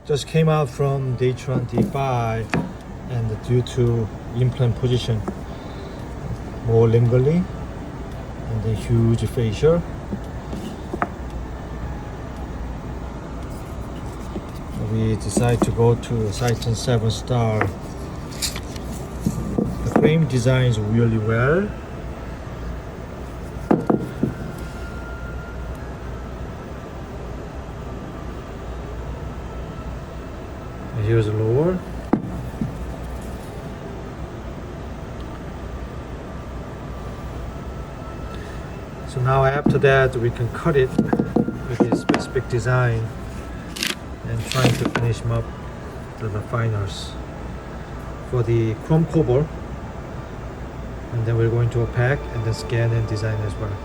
Just came out from day 25, and due to implant position, more lingually and the huge facial, we decided to go to Syton 7 star. The frame designs really well. Here's the lower. So now after that we can cut it with a specific design and trying to finish them up to the finals for the chrome cobalt, and then we're going to pack and then scan and design as well.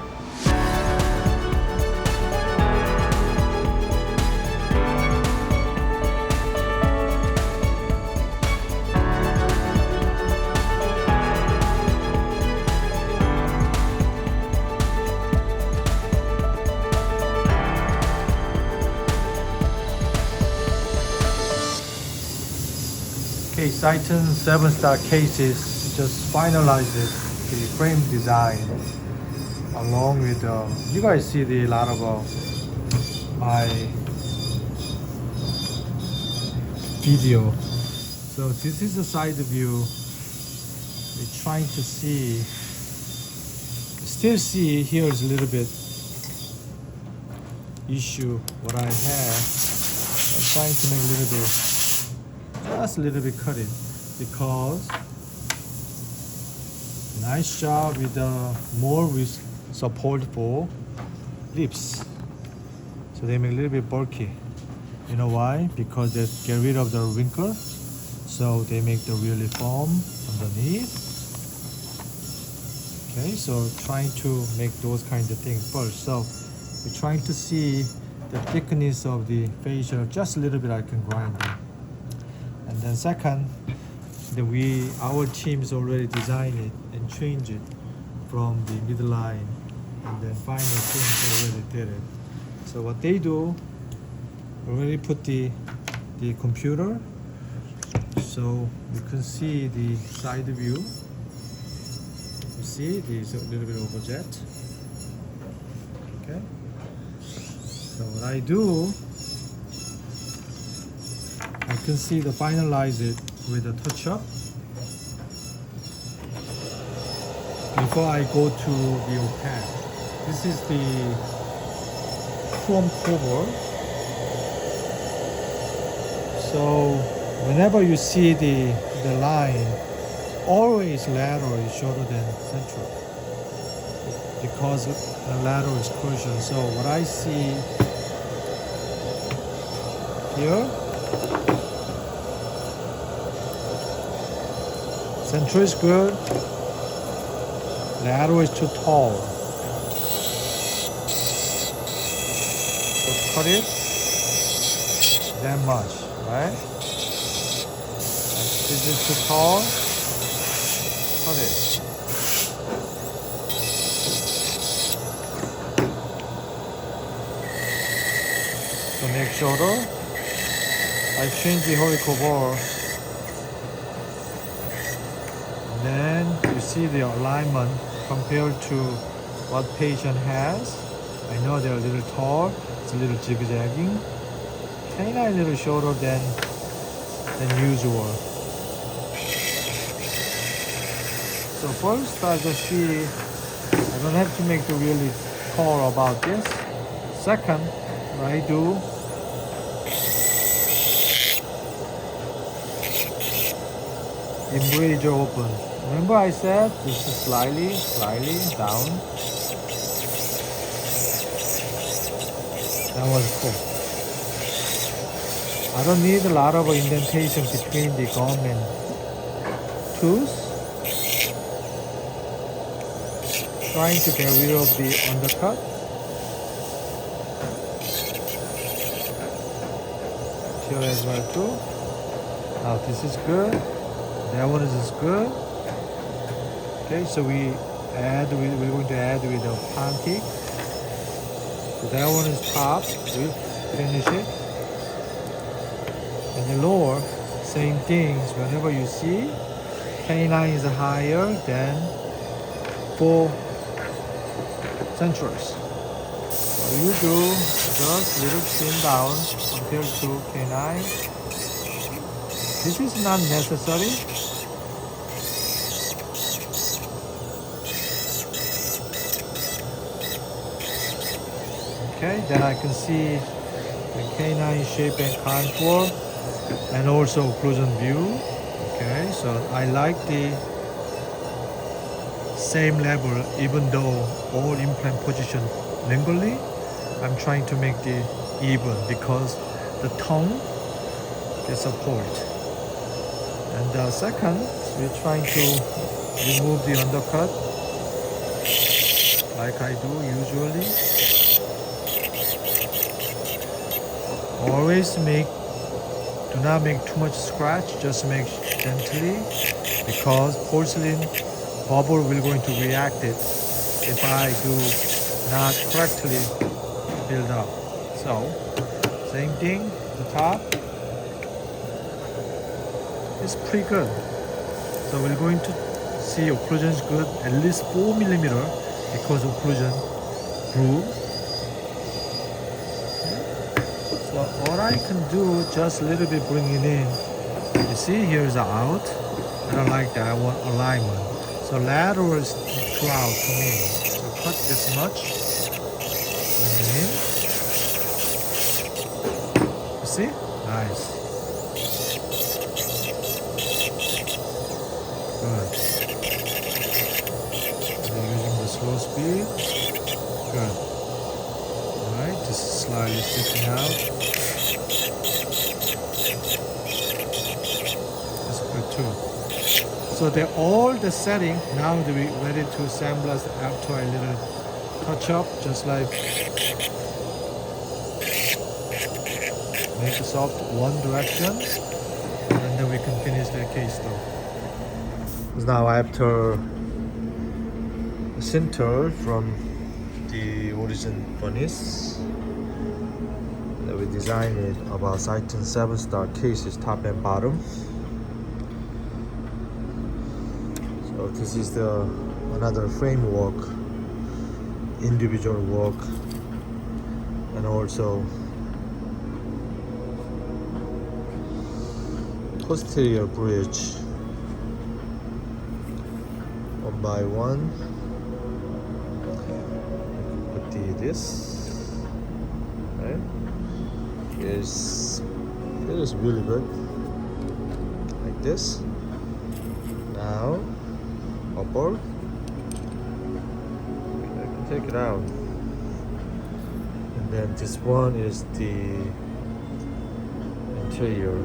Okay, Syton 7 star cases just finalized the frame design along with you guys see the lot of my video. So this is the side view. We're trying to see, still see here is a little bit issue what I have. I'm trying to make a little bit, just a little bit cut it, because nice job with more with support for lips, so they make a little bit bulky. You know why? Because they get rid of the wrinkle, so they make the really foam underneath. Okay, so trying to make those kind of things first. So we're trying to see the thickness of the facial, just a little bit I can grind it. And then second, our teams already designed it and changed it from the midline, and then final teams already did it. So what they do, already put the computer, so you can see the side view. You see there's a little bit of a jet. Okay. So what I do, I can see the finalize it with a touch up before I go to the opaque. This is the chrome cobalt. So whenever you see the line, always lateral is shorter than central, because the lateral is crucial. So what I see here, central is good, lateral is too tall. So cut it that much, right? This is too tall, cut it. So next shoulder, I change the helical ball. Then you see the alignment compared to what patient has. I know they're a little tall, it's a little zigzagging. Canine a little shorter than usual. So first I just see, I don't have to make the really call about this. Second, what I do, embrasure open. Remember I said this is slightly down. That was cool. I don't need a lot of indentation between the gum and tooth. Trying to get rid of the undercut. Here as well too. Now this is good. That one is good. Okay, so we're going to add with the pancake. So that one is popped. We finish it. And the lower, same things. Whenever you see canine is higher than 4 centros. So you do just little trim down compared to canine. This is not necessary. Okay, then I can see the canine shape and contour and also occlusion view. Okay, so I like the same level even though all implant position lingually. I'm trying to make the even because the tongue gets support. And the second, we're trying to remove the undercut like I do usually. Always do not make too much scratch, just make gently because porcelain bubble will going to react it if I do not correctly build up. So same thing, the top is pretty good. So we're going to see occlusion is good, at least 4 millimeter because occlusion grew. So what I can do, just a little bit bring it in. You see here is out. I don't like that, I want alignment. So lateral is too out to me. So cut this much. Bring it in. You see? Nice. Good. They're using the slow speed. Good. Alright, this is slightly sticking out. That's good too. So they're all the setting. Now we're ready to assemble after a little touch up, just like make the soft one direction, and then we can finish the case though. Now after sinter from the origin furnace, we designed it about Syton 7-star cases top and bottom. So this is the another framework, individual work, and also posterior bridge. One by one. Put this. Right? It is really good. Like this. Now upper. I can take it out. And then this one is the interior.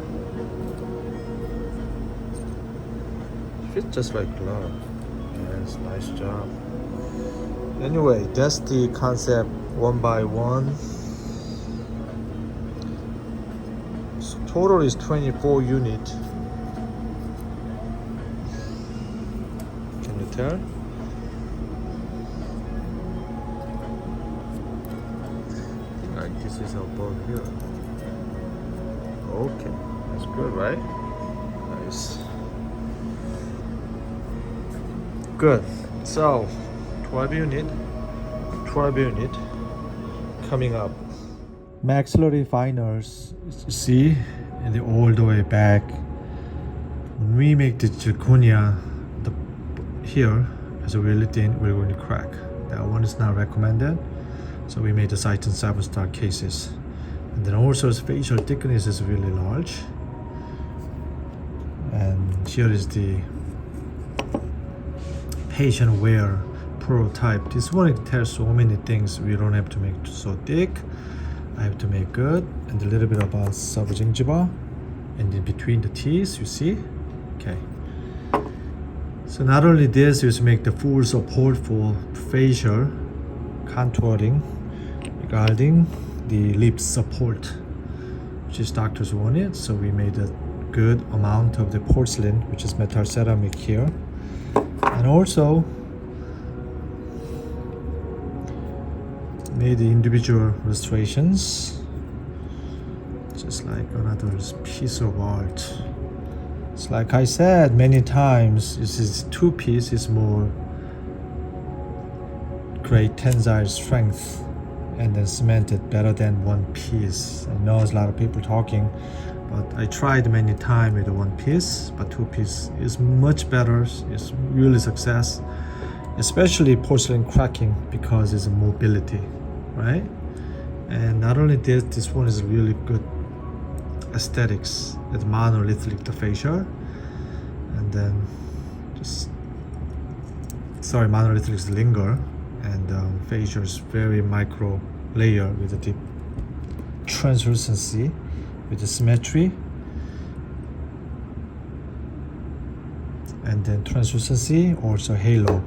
Fits just like glove. Yes, nice job. Anyway, that's the concept one by one. So total is 24 units. Can you tell? Like this is above here. Okay, that's good, right? Nice. Good. So 12 unit coming up. Maxillary finals, you see, and all the way back. When we make the zirconia, here as a really thin, we're going to crack. That one is not recommended. So we made the Syton 7-star cases, and then also its facial thickness is really large. And here is the patient wear prototype. This one tells so many things. We don't have to make so thick. I have to make good, and a little bit about subgingiva, and in between the teeth, you see. Okay. So not only this, you make the full support for facial contouring regarding the lip support, which is doctors wanted. So we made a good amount of the porcelain, which is metal ceramic here. And also made the individual restorations. just like another piece of art. It's like I said many times, this is two piece is more great tensile strength and then cemented better than one piece. I know there's a lot of people talking, but I tried many times with one piece, but two piece is much better. It's really success, especially porcelain cracking because it's a mobility, right? And not only this one is really good aesthetics. It's monolithic the facial, and then just monolithic is linger, and facial is very micro layer with a deep translucency with the symmetry, and then translucency, also halo.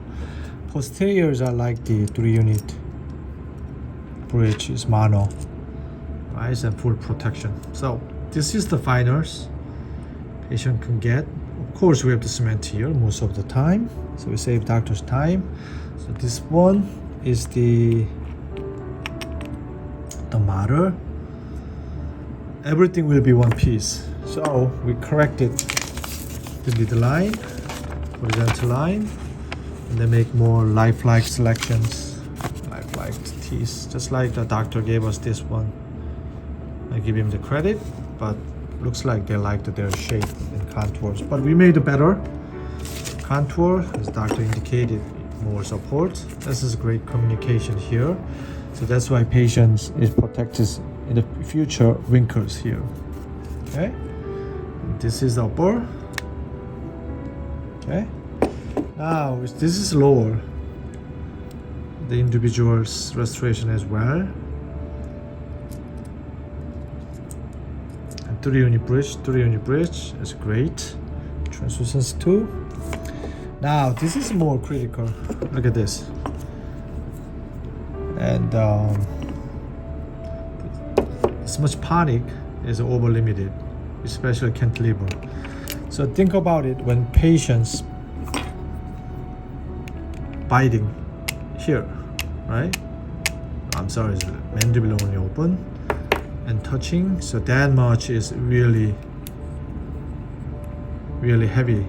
Posteriors are like the 3-unit bridge is mono, right, and full protection. So this is the finals patient can get. Of course, we have to cement here most of the time, so we save doctor's time. So this one is the model. Everything will be one piece. So we corrected the midline, horizontal line, and then make more lifelike selections, lifelike teeth, just like the doctor gave us this one. I give him the credit, but looks like they liked their shape and contours. But we made it better. Contour, as doctor indicated, more support. This is great communication here. So that's why patients is protected in the future wrinkles here. Okay, and this is upper. Okay, now this is lower. The individual's restoration as well. 3-unit bridge is great. Translucence too. Now this is more critical. Look at this. And this much panic is over limited, especially cantilever. So think about it when patients biting here, right? I'm sorry, it's mandible only open. And touching, so that much is really heavy.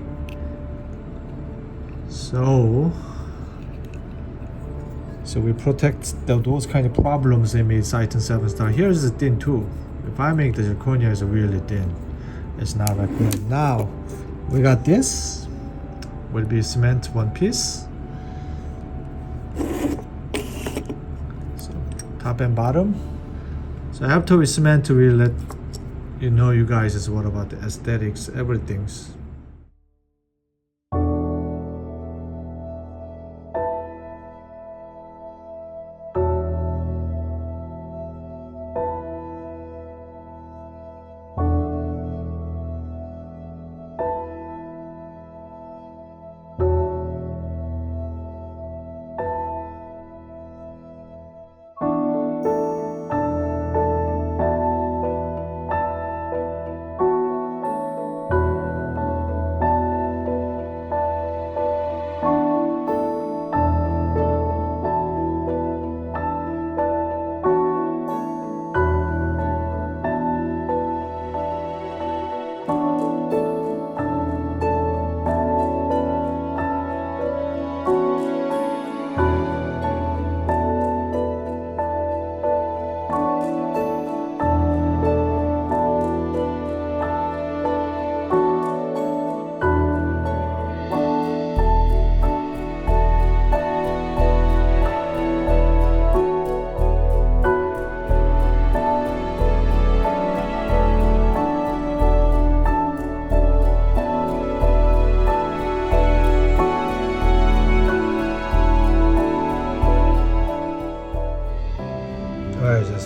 So we protect those kind of problems they made Syton 7 star. Here's the thin too. If I make the zirconia is really thin, it's not that good. Now we got this will be cement one piece, so top and bottom. So after we cement, we let you know you guys is what about the aesthetics, everything's.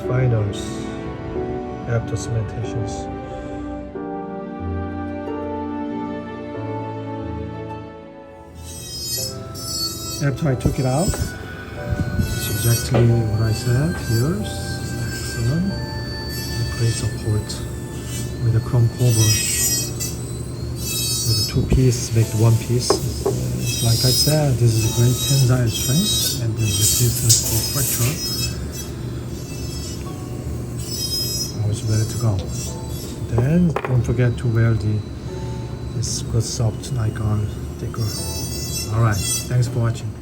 Finals after cementations. After I took it out, it's exactly what I said. Here's excellent. Great support with the chrome cover. With the two pieces, make the one piece. Like I said, this is a great tensile strength and the resistance for fracture. ready to go. Then don't forget to wear this good soft like our sticker. Alright, thanks for watching.